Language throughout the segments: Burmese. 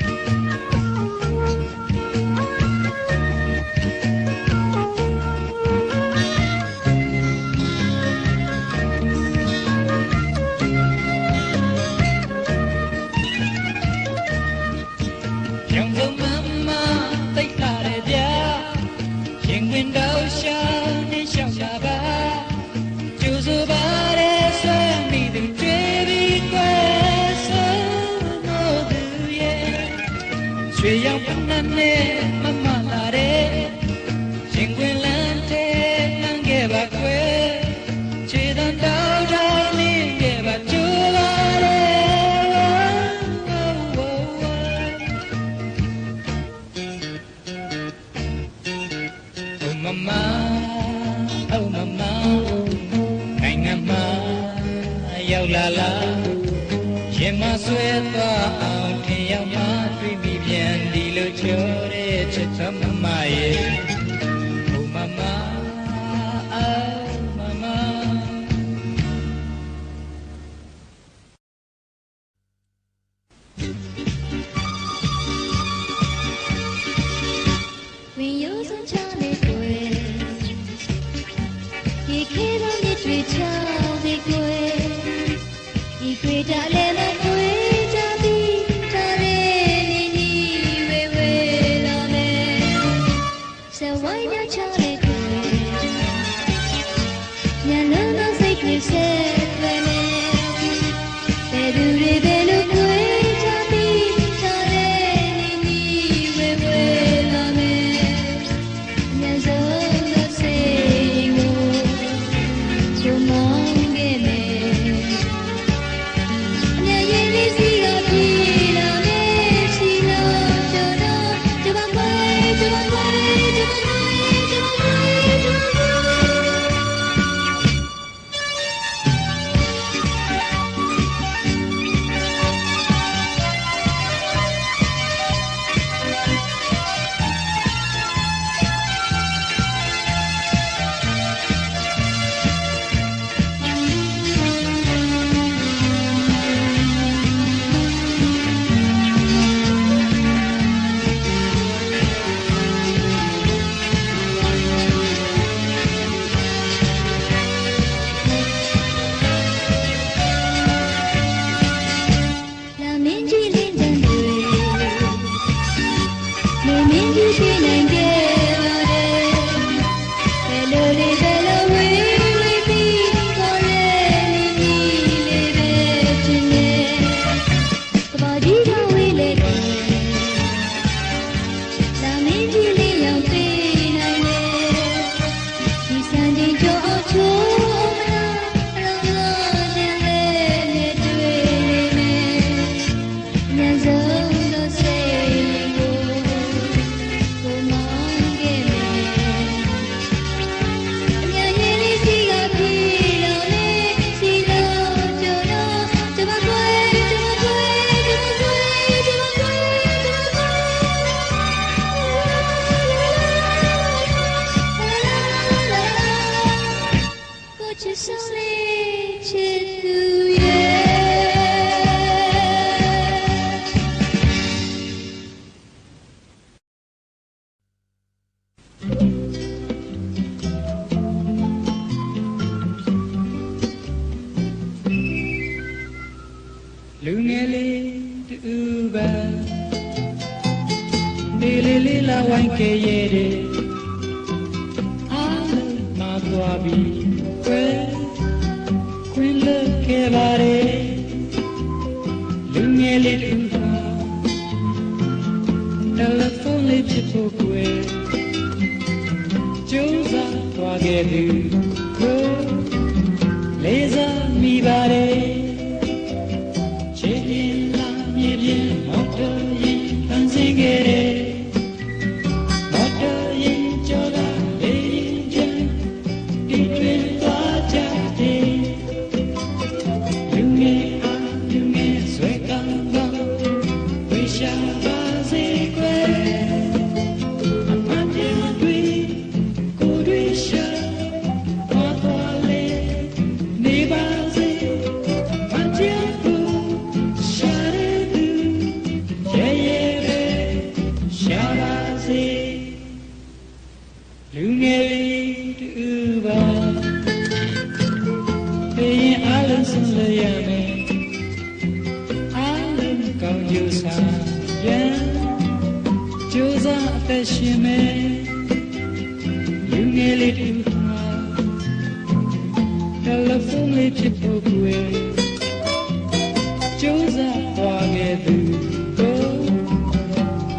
တ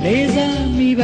လေးစားမိပ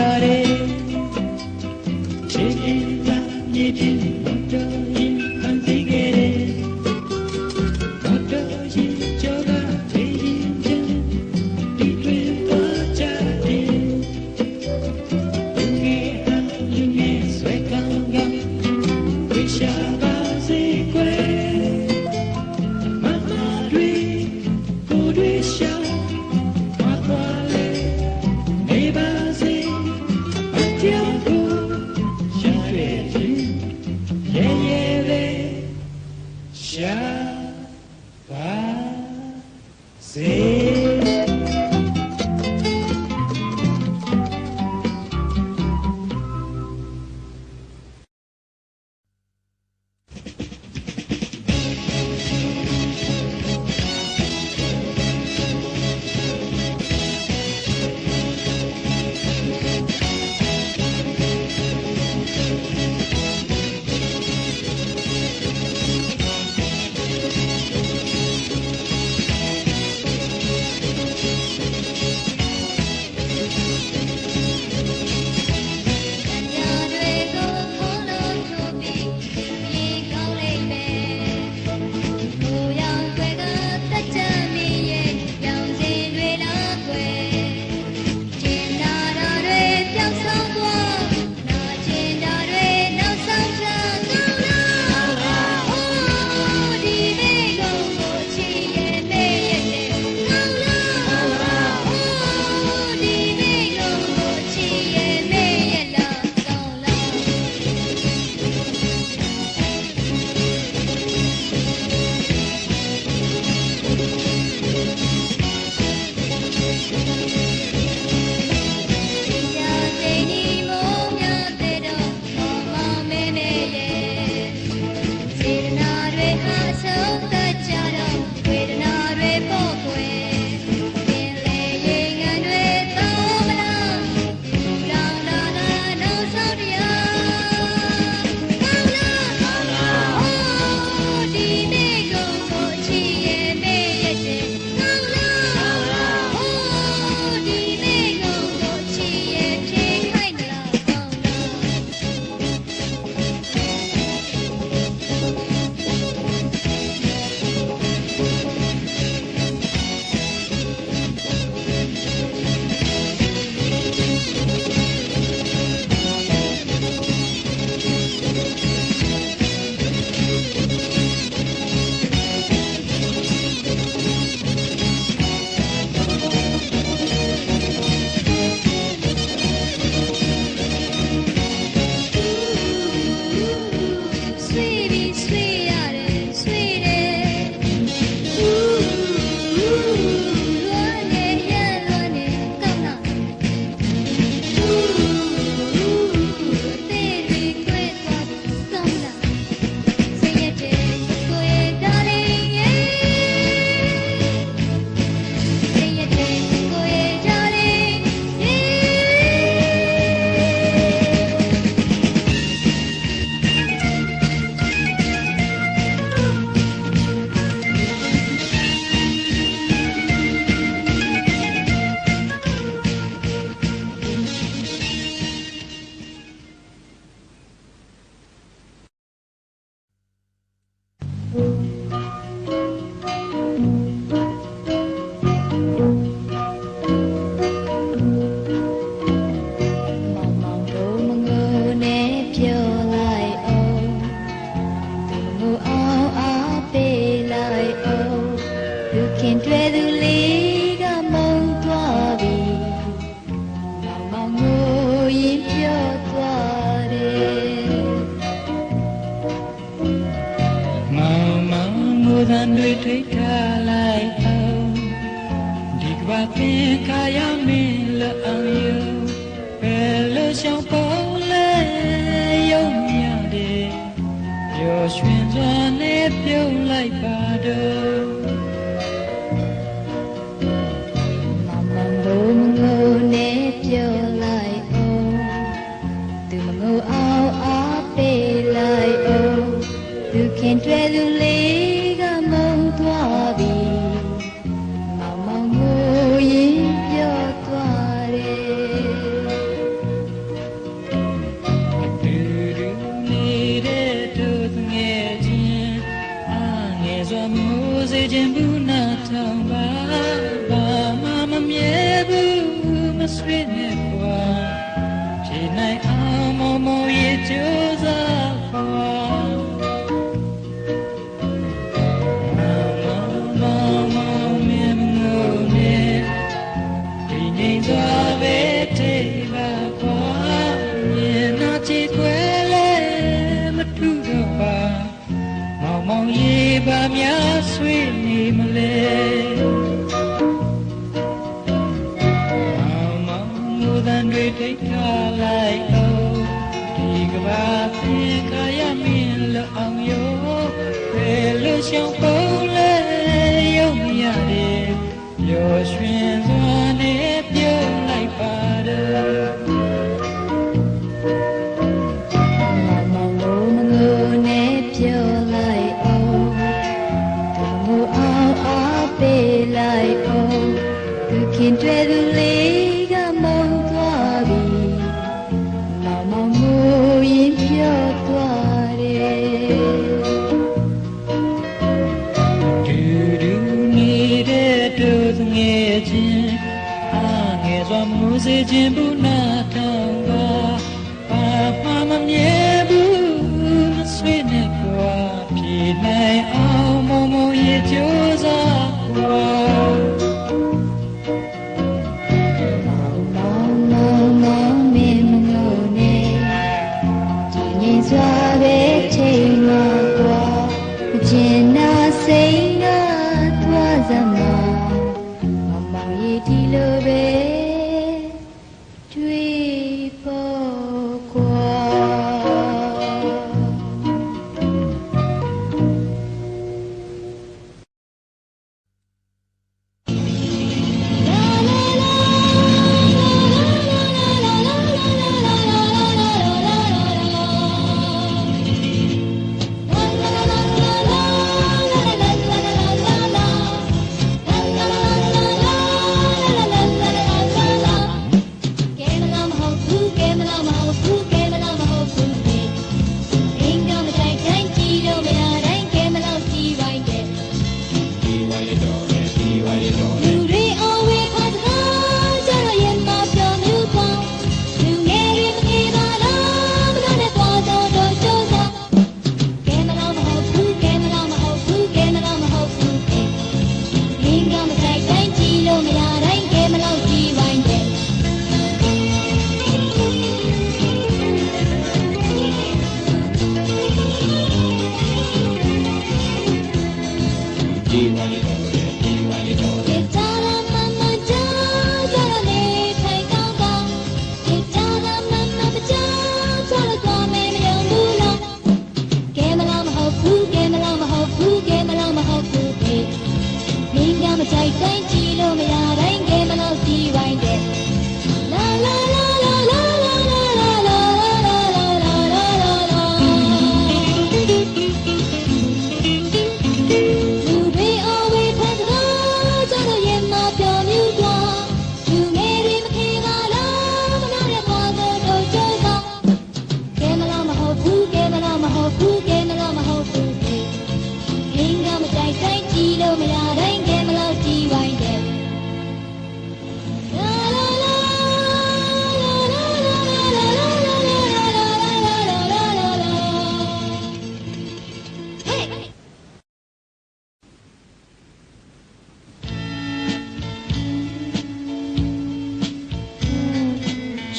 ပ ပါများဆွေးနေမလဲမောင်မူတန်တွေထိတ်ထားလိုက်အောင်ဒီကဘာပြင်ခါရမင်းလောအောင်ရောဘယ်လိုရှောင်ဖို့လဲရုံမရတယ်ပျော်ရွှင်စွာနဲ့ပြုံးလိုက်ပါတော့ခင်တွေ့သူလေးကမုန်းသွားပြီမောင်မောင်မူရင်ပြောသွားတယ်ဒူဒူနေတဲ့တို့ငယ်ချင်းငယ်စွာမူစေခြင်းဘူးနာထောင်ပါဘာမှမမြဲဘူးမဆွေးနဲ့ကွာပြေနိုင်အောင်မုံမုံရဲ့ကြိုးစားကွာစွာပဲချိန်မှာကွာကျင်နာစိတ်နာသွားစမှာမမောင်ရည်ဒီလိုပဲတွေ့ဖို့ကွာ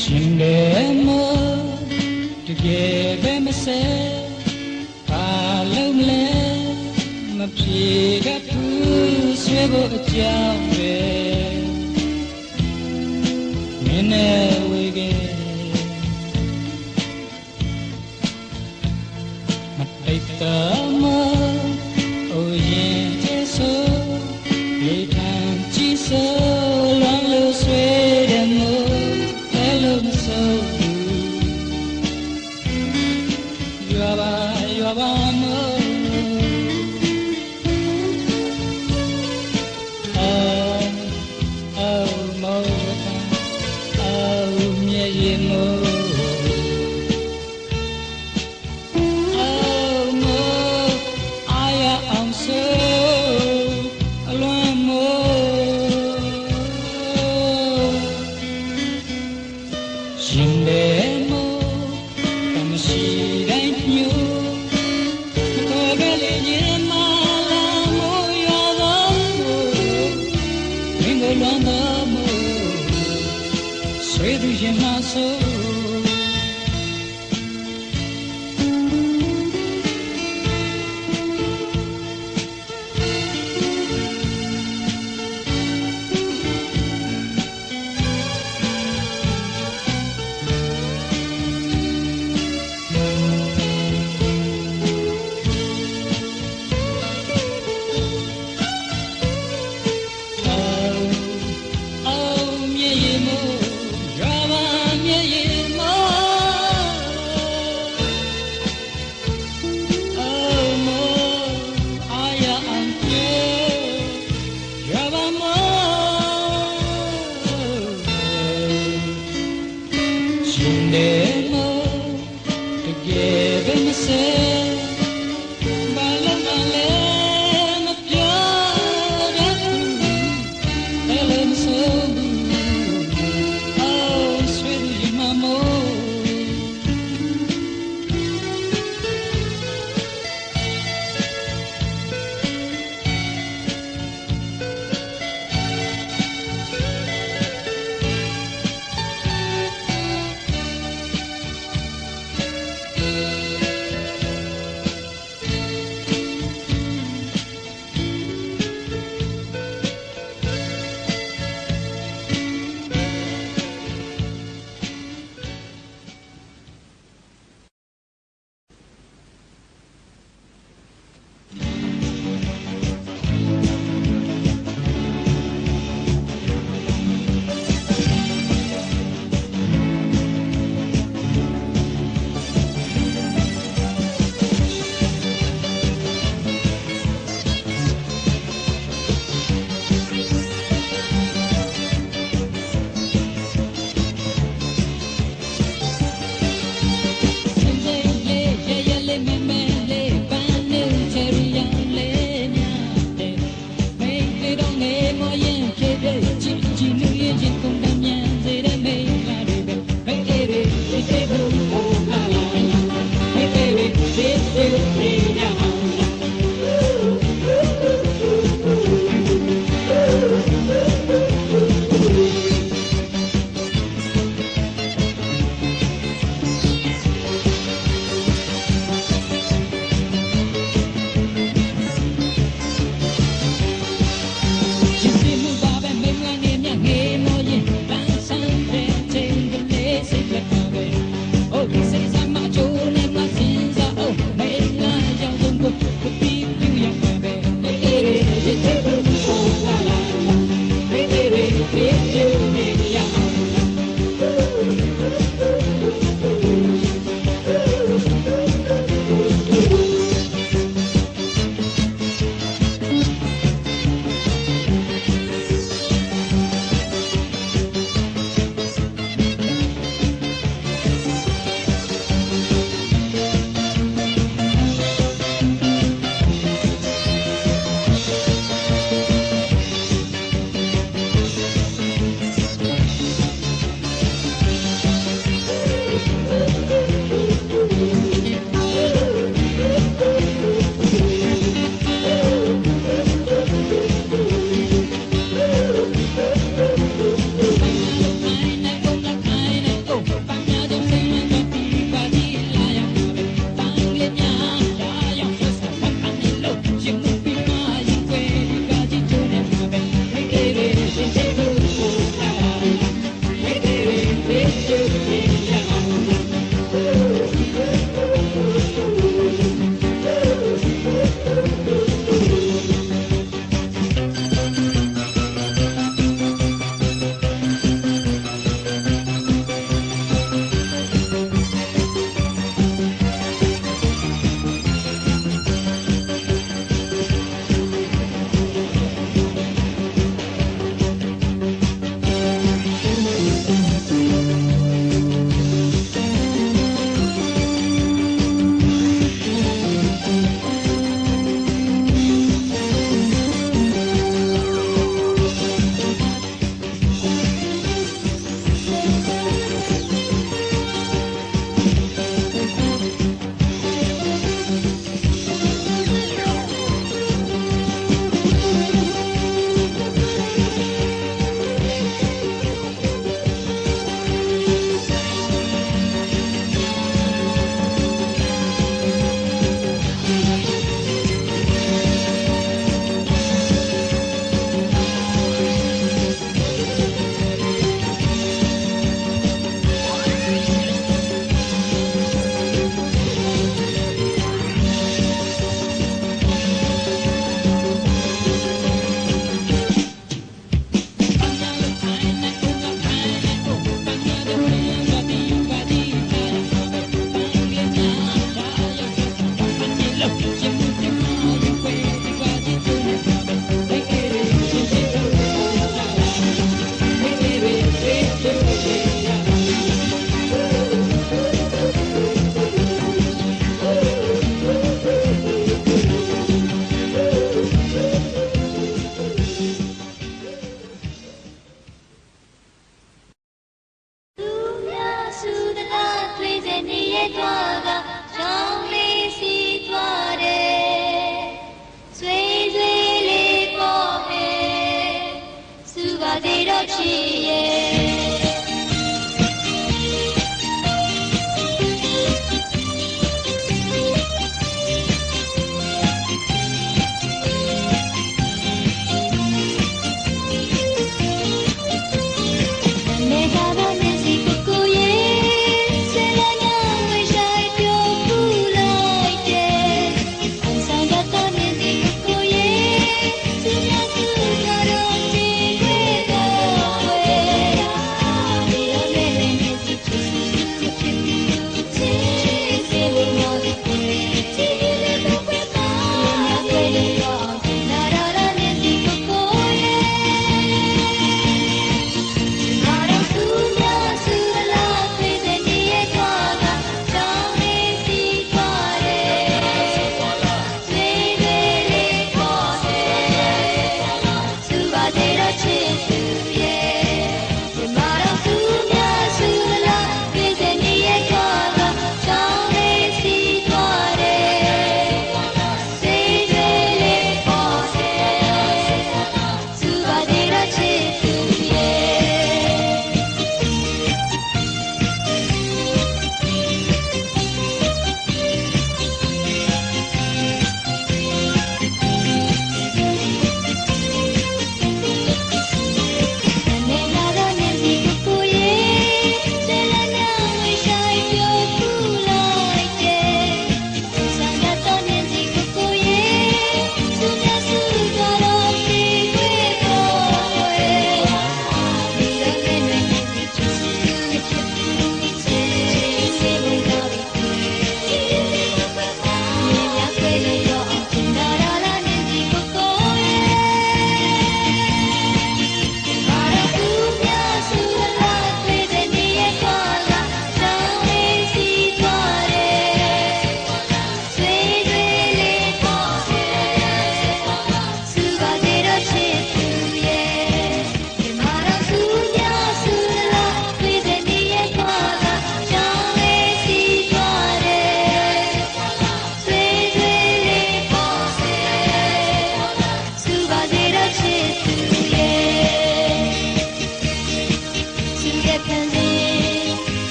ရှင်တယ်မတကယ်ပဲမစဲဘာလုံးလဲမပြေကသူဆွေးဖို့အကြောင်းပဲမင်းနဲ့ဝေခဲ့မတိတ်တမအိုရင်ကျေဆိုလေထမ်းကြည့်ဆိုလွန်လို့ဆွေးတယ်မို့You're my mother. Oh, mother. Oh, yeah, mother. Oh, mother. I am so alone, mother. Shinde mo, kamashi dai nyo. မ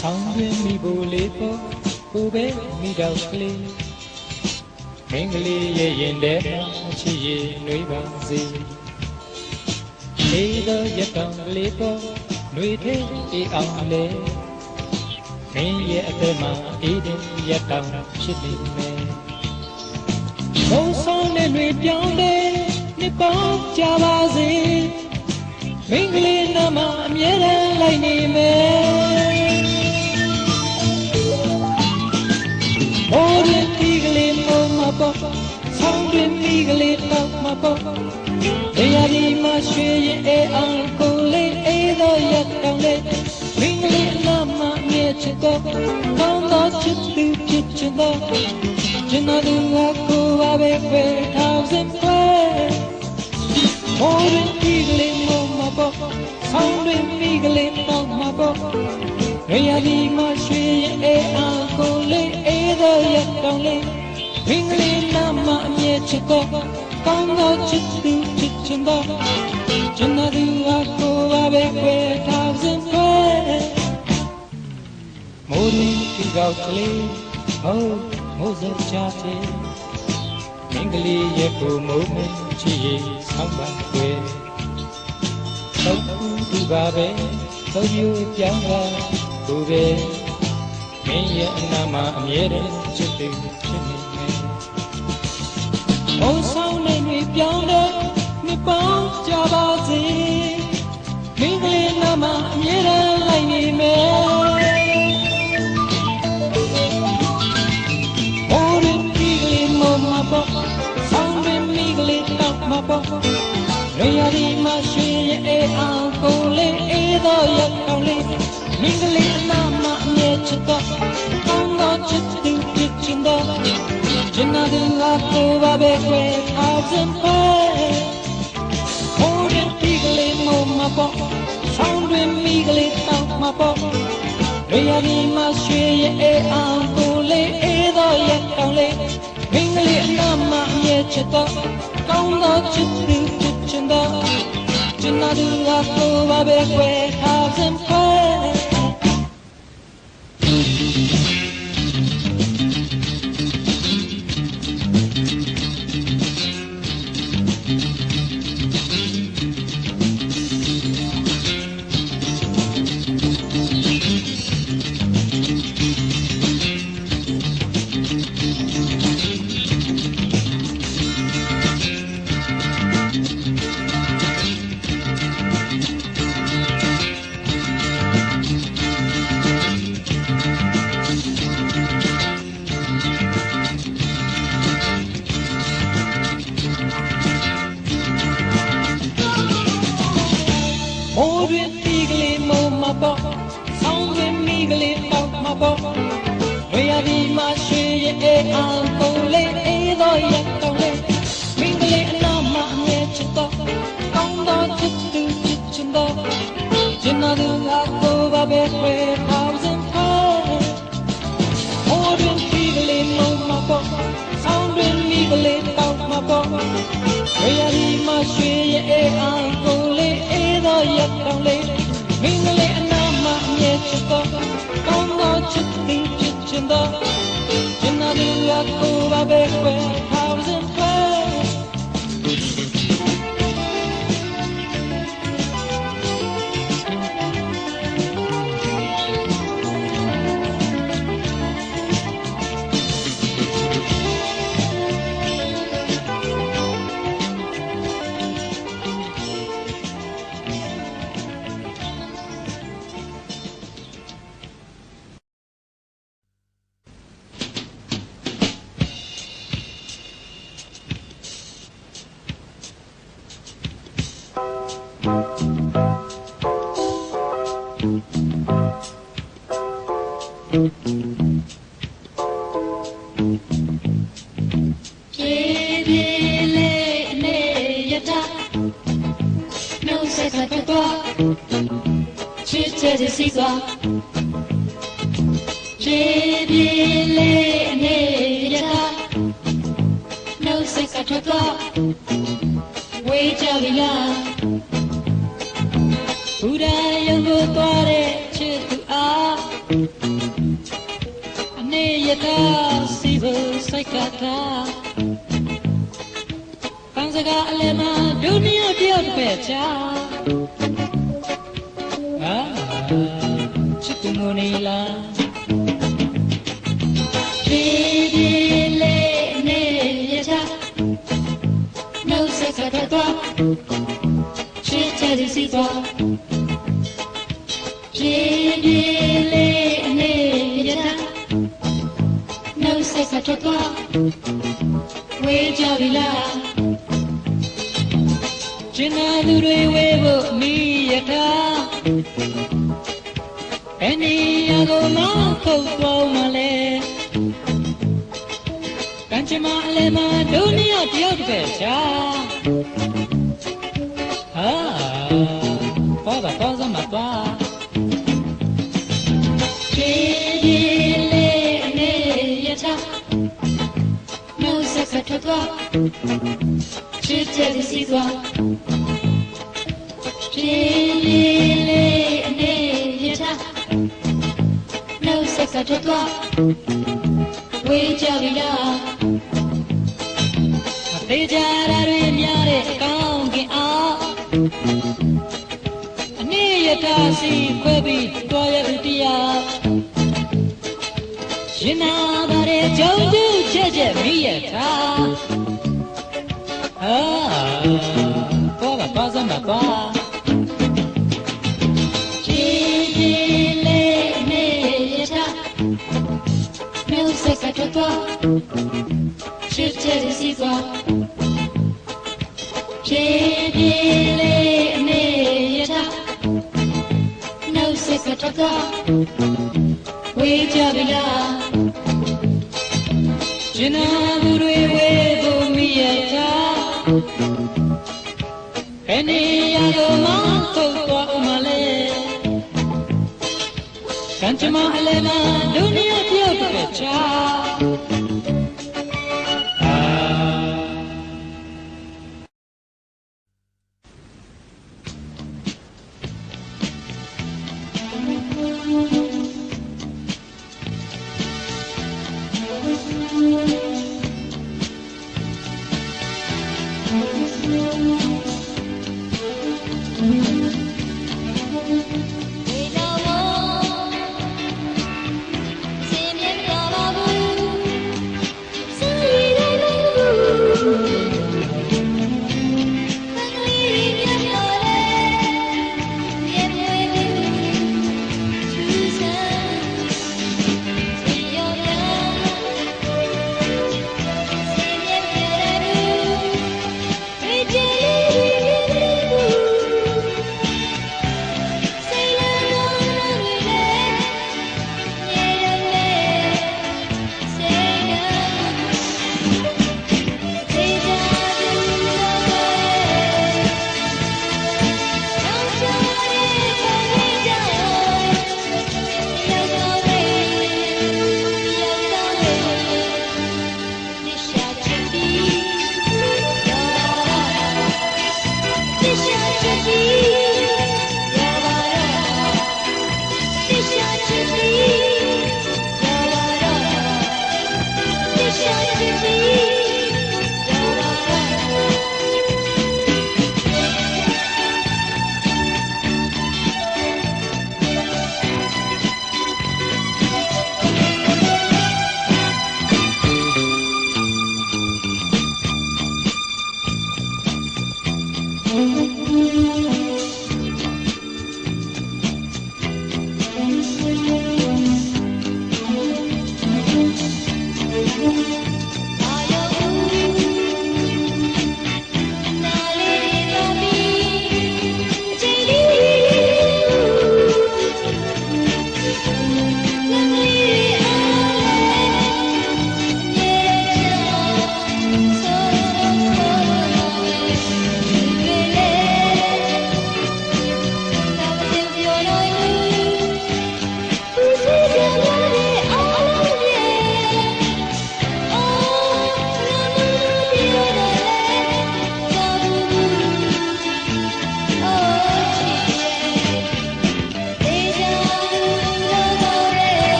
ဆောင်းတွင်မိဖို့လေးပေါ်ကိုပဲမိတော့ကလေးမင်းကလေးရဲ့ရင်ထဲမှာချစ်ရည်နှွေးပါစေလေးတော့ရတောင်လေးပေါ်နှွေးထဲအေးအောင်လေမင်းရဲ့အသက်မှာအေးတဲ့ရတောင်ဖြစ်နေမယ်ဘုံဆောင်နဲ့နှွေပြောင်းတဲ့နှစ်ပေါင်းကြာပါစေမင်းကလေးနာမအမြဲတမ်းလိုက်နေမယ်အိုးရင်ဒီကလေးမောမပေါ်ဆောင်းတွင်ဒီကလေးတော့မပေါ်တရားဒီမှာရွှေရင်အေးအောင်ကိုလေးအေးတော့ရတောင်လေးမင်းကလေးနာမအမြဲချစ်တော့ကောင်းသောချစ်သူဖြစ်ချင်တော့ကျွန်တော်တို့ကကိုပါပဲခွဲထားစင်ခွဲအိုးရင်ဒီကလေးမောမပေါ်ဆောင်းတွင်ဒီကလေးတော့မပေါ်တရားဒီမှာရွှေရင်အေးအောင်ကိုလေးအေးတော့ရတောင်လေးမင်းကလေးနာမအမြဲချစ်တော့ကောင်းသောချစ်သူဖြစ်ချင်တော့ကျွန်တော်တို့ကကိုပါပဲခွဲထားစင်ခွဲမိုးရင်းဒီကောက်ကလေးဟုတ်မိုးစချာချေမင်းကလေးရဲ့ကိုမိုးမချီရင်ဆောင်းပါခွဲသုံးသူပါပဲသုံးယူပြောင်းလာကိုပဲမင်းရဲ့အနာမှာအမြဲတမ်းချစ်သူဖြစ်နေမယ်ဘုံဆောင်နဲ့တွေပြောင်းတဲ့နှစ်ပေါင်းကြာပါစေမင်းကလေးနာမအမြဲတမ်းလိုက်နေမယ်ဘိုးရင်ဒီကလေးမောမပေါ်ဆောင်းတွင်မိကလေးတော့မပေါ်ရေယာဒီမှာရွှေရဲ့အေးအောင်ကိုလေးအေးတော့ရအောင်လေးမင်းကလေးအနာမအမြဲချစ်တော့ကောင်းသောချစ်သူဖြစ်ချင်တော့ကျွန်တော်တို့ကကိုပါပဲခွဲထားစင်ပဲဟိုးရင်ဒီကလေးမောမပေါ်ဆောင်းတွင်မိကလေးတော့မပေါ်ရေယာဒီမှာရွှေရဲ့အေးအောင်ကိုလေးအေးတော့ရအောင်လေးမင်းကလေးအနာမအမြဲချစ်တော့ကောင်းသောချစ်သူဖြစ်ချင်တော့ကျွန်တော်တို့ကကိုပါပဲခွဲထားစင်ပဲမိုးတွင်ဒီကလေးမောမပေါ်ဆောင်းတွင်မိကလေးတော့မပေါ်ဝေယဒီမှာရွှေရဲ့အေးအောင်ကိုလေးအေးတော့ရတောင်လေးမင်းကလေးအနာမအမြဲချစ်တော့ကောင်းသောချစ်သူဖြစ်ချင်တော့ကျွန်တော်တို့ကကိုပါပဲခွဲထားစင်ပဲမိုးတွင်ဒီကလေးမောမပေါ်ဆောင်းတွင်မိကလေးတော့မပေါ်ဝေယဒီမှာရွှေရဲ့အေးအောင်ကိုလေးအေးတော့ရတောင်လေးမင်းကလေးအနာမအမြဲချစ်တော့ကောင်းသောချစ်သူဖြစ်ချင်တော့ကျွန်တော်တို့ကကိုပါပဲခွဲထားစင်ပဲ စီစွာခြေပြေးလေးအနေရတာနှုတ်ဆက်ကထွက်သွားဝေးကြပြီလားဘုရားရုံကိုသွားတဲ့ချစ်သူအား စိုက်ကတာပန်းစကားအလဲမှာဒုနီယတယောက်တစ်ပဲချာချစ်သူမနေလားဒီဒီလေးနေရတာနှုတ်ဆက်ကထွက်သွားချစ်ချစ်စီသွားဒီဒီလေးနေရတာနှုတ်ဆက်ကထွက်သွားဝေးကြပြီလားကျင်နာသူတွေဝေးဖို့မိရထားဘယ်နေရာကိုမှခုတ်သွားမှလဲကံချမအလဲမှာဒုနီယတယောက်တစ်ပဲချာဘာသာတော့စမ်းမသွားဒီဒီလေးအနေရချနှုတ်ဆက်ကထွက်သွားချစ်တဲ့စီသွားဒီဒီလေးအနေရချနှုတ်ဆက်ကထွက်သွားဝေးကြပြီလားအသေးကြတာတွေများတဲ့ကောင်းကင်အောင်အနည်းရတာစီခွဲပြီးတော်ရဦးတရားရင်နာပါတဲ့ကြုံတူချက်ချက်မိရထားဘာစမ်းမသွားဒီဒီလေးနေရတာနှုတ်ဆက်ကထွက်သွားချစ်တဲ့စီသွားဒီဒီလေးနေရတာနှုတ်ဆက်ကထွက်သွားဝေးကြပြီလားကျင်နာသူတွေဝေးဖို့မိရထားဘယ်နေရာကိုမှခုတ်သွားမှလဲကံချမအလဲမှာဒုနီယတယောက်တစ်ပဲချာဒီ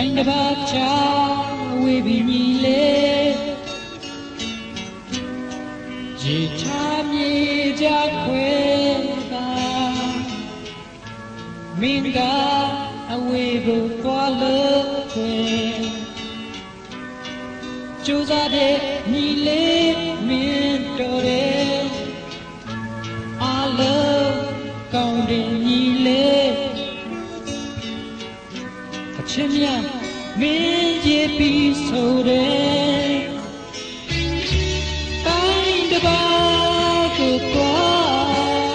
တိုင်းတစ်ပါးချဝေးပြီးညီလေရေချမြေကြခွေပါမင်းကအဝေးကိုသွားလို့ခွေကြိုးစားတဲ့ညီလေးမင်းတော်တယ်အားလုံးကောင်းတဲ့ညီလေးအချင်းများမင်းကြီးပြီးဆိုတယ်တိုင်းတစ်ပါးကိုသွား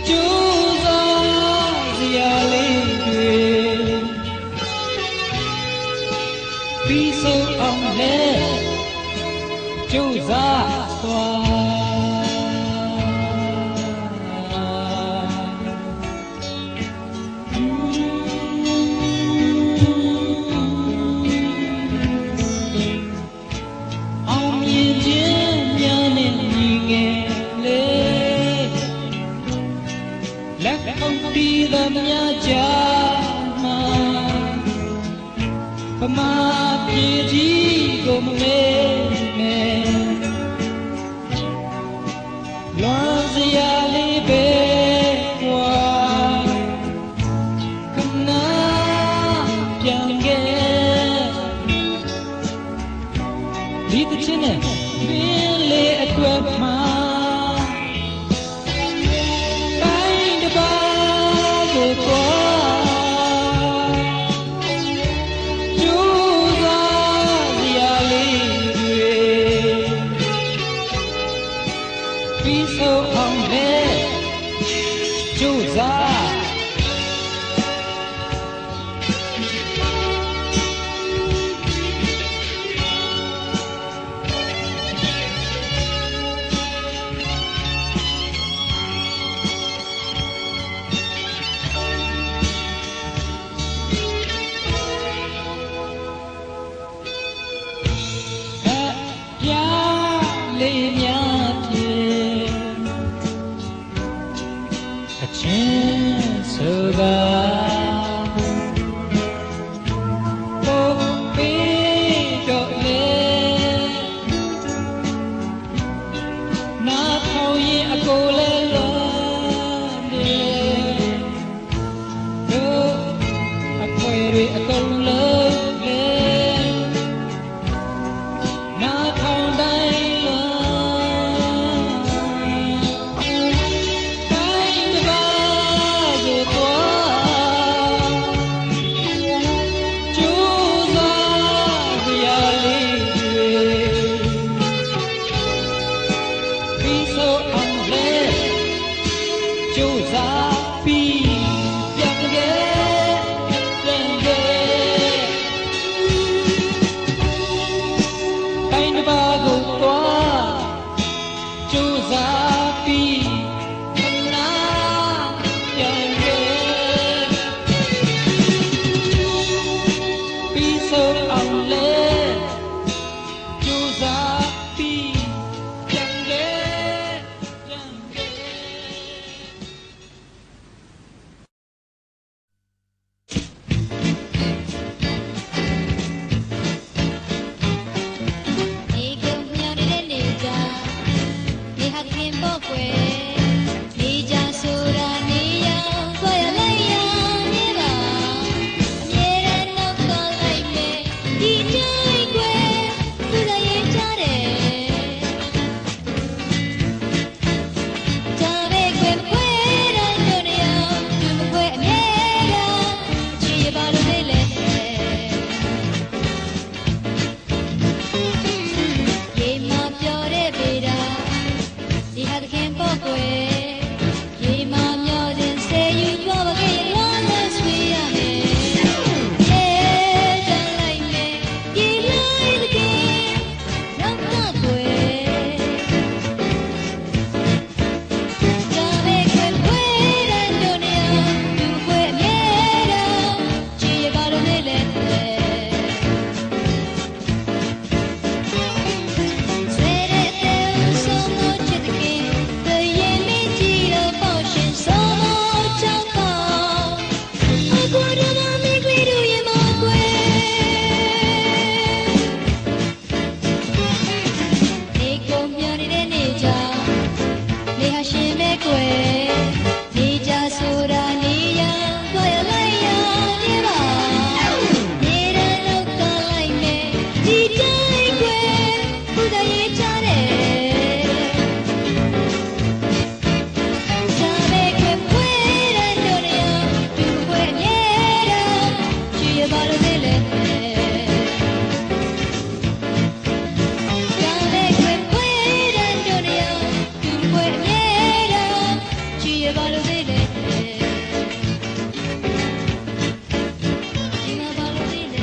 ကြိုးစားစရာလေးတွေပြီးဆိုအောင်လဲကြိုးစားသွားပြီးသမျှကြာမှာပမာပြေကြီးကိုမမေ့နဲ့လွန်စရာလေးပဲကွာခဏပြန်ခဲ့ဒီတစ်ချင်းနဲ့မင်းလေးအတွက်မှာပြီးဆိုအောင်လဲကြိုးစား လေကြောင်လေးခွေခွေတဲ့တို့နေအောင်သူခွေအမြဲတမ်းချီရပါလို့သေးလေဒီမှာပါလို့သေးလေ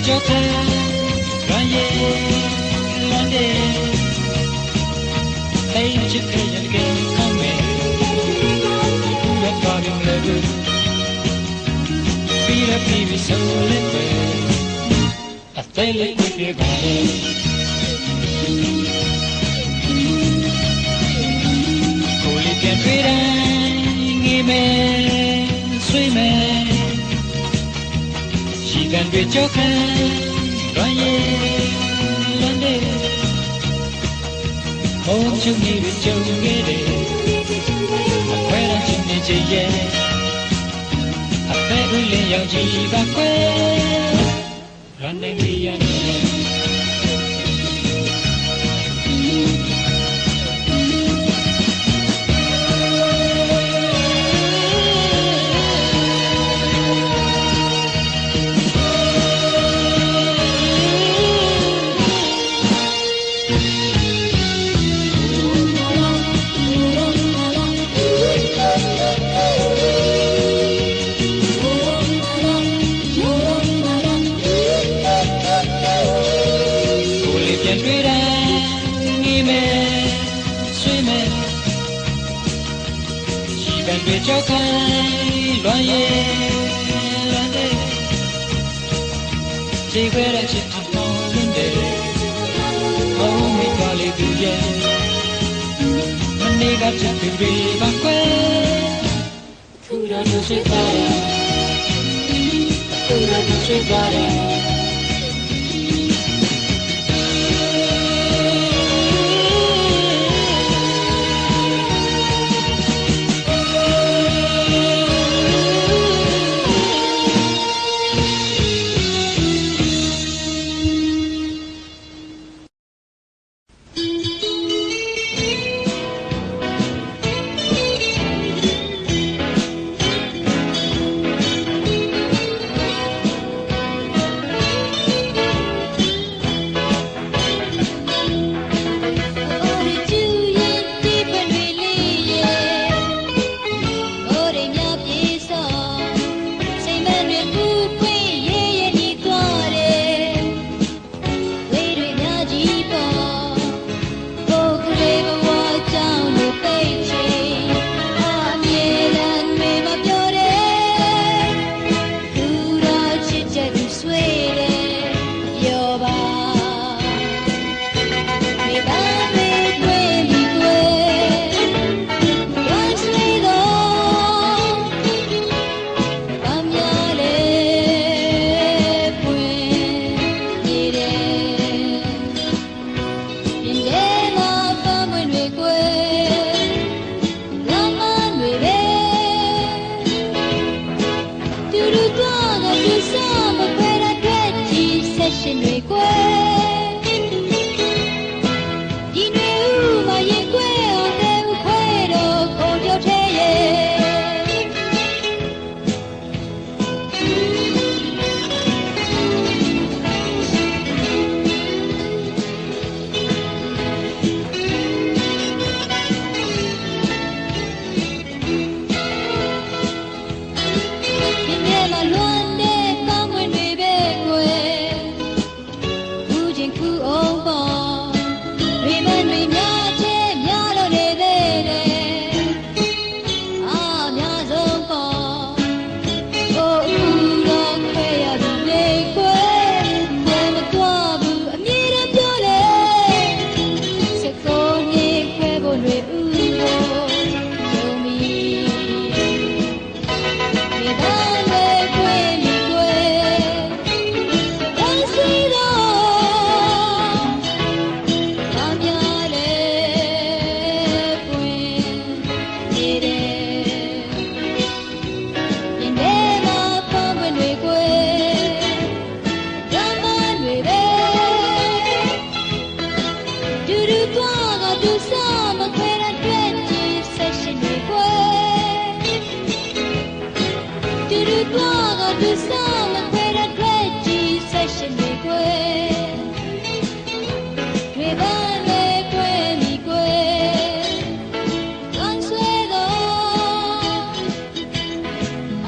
ကြောက်ခံရရဲ့လွန်တဲ့အိမ်ချစ်တဲ့ရကင်းကောင်းမယ်ဘယ်ပါရင်လဲပြီးရပြီးဆိုလက်ပဲအသေးလေးပြပြပါလေကိုလေးပြန်တွေ့တိုင်းငေးမယ်ဆွေးမယ်ရှိကန်တွေကြောက်ခံရရဲ့လွန်တဲ့ဘုံချုပ်နေပြီကြုံခဲ့တယ်အခွဲတော်ချင်းနေချင်ရဲ့အသက်ဦးလင်းရောက်ကြည့်ပါခွဲရန်နေပြီရနေကြောက်ခံလွန်ရဲ့လွန်တဲ့ခြေခွဲတဲ့ချစ်အမောင်းလင်းတဲ့ဘုံမိသွားလေသူရဲ့မနေ့ကချက်တွေပါကွယ်သူတော်သူရှိပါတယ်သူတော်သူရှိပါတယ် သူဆောင်မခွဲတဲ့တွေ့ကြည့်ဆက်ရှင်တွေကို တွေပန်းတွေကွယ်မိကွယ်ကောင်းဆွဲတော့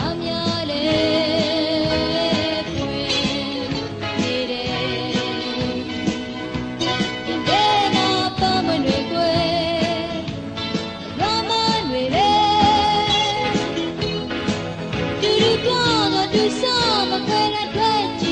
အများလေးပွင့်နေတယ်ဒီတဲ့နာပမတွေကွယ်ရမတွေလေတူတူတော့သူဆောင်မခွဲတဲ့တွေ့ကြ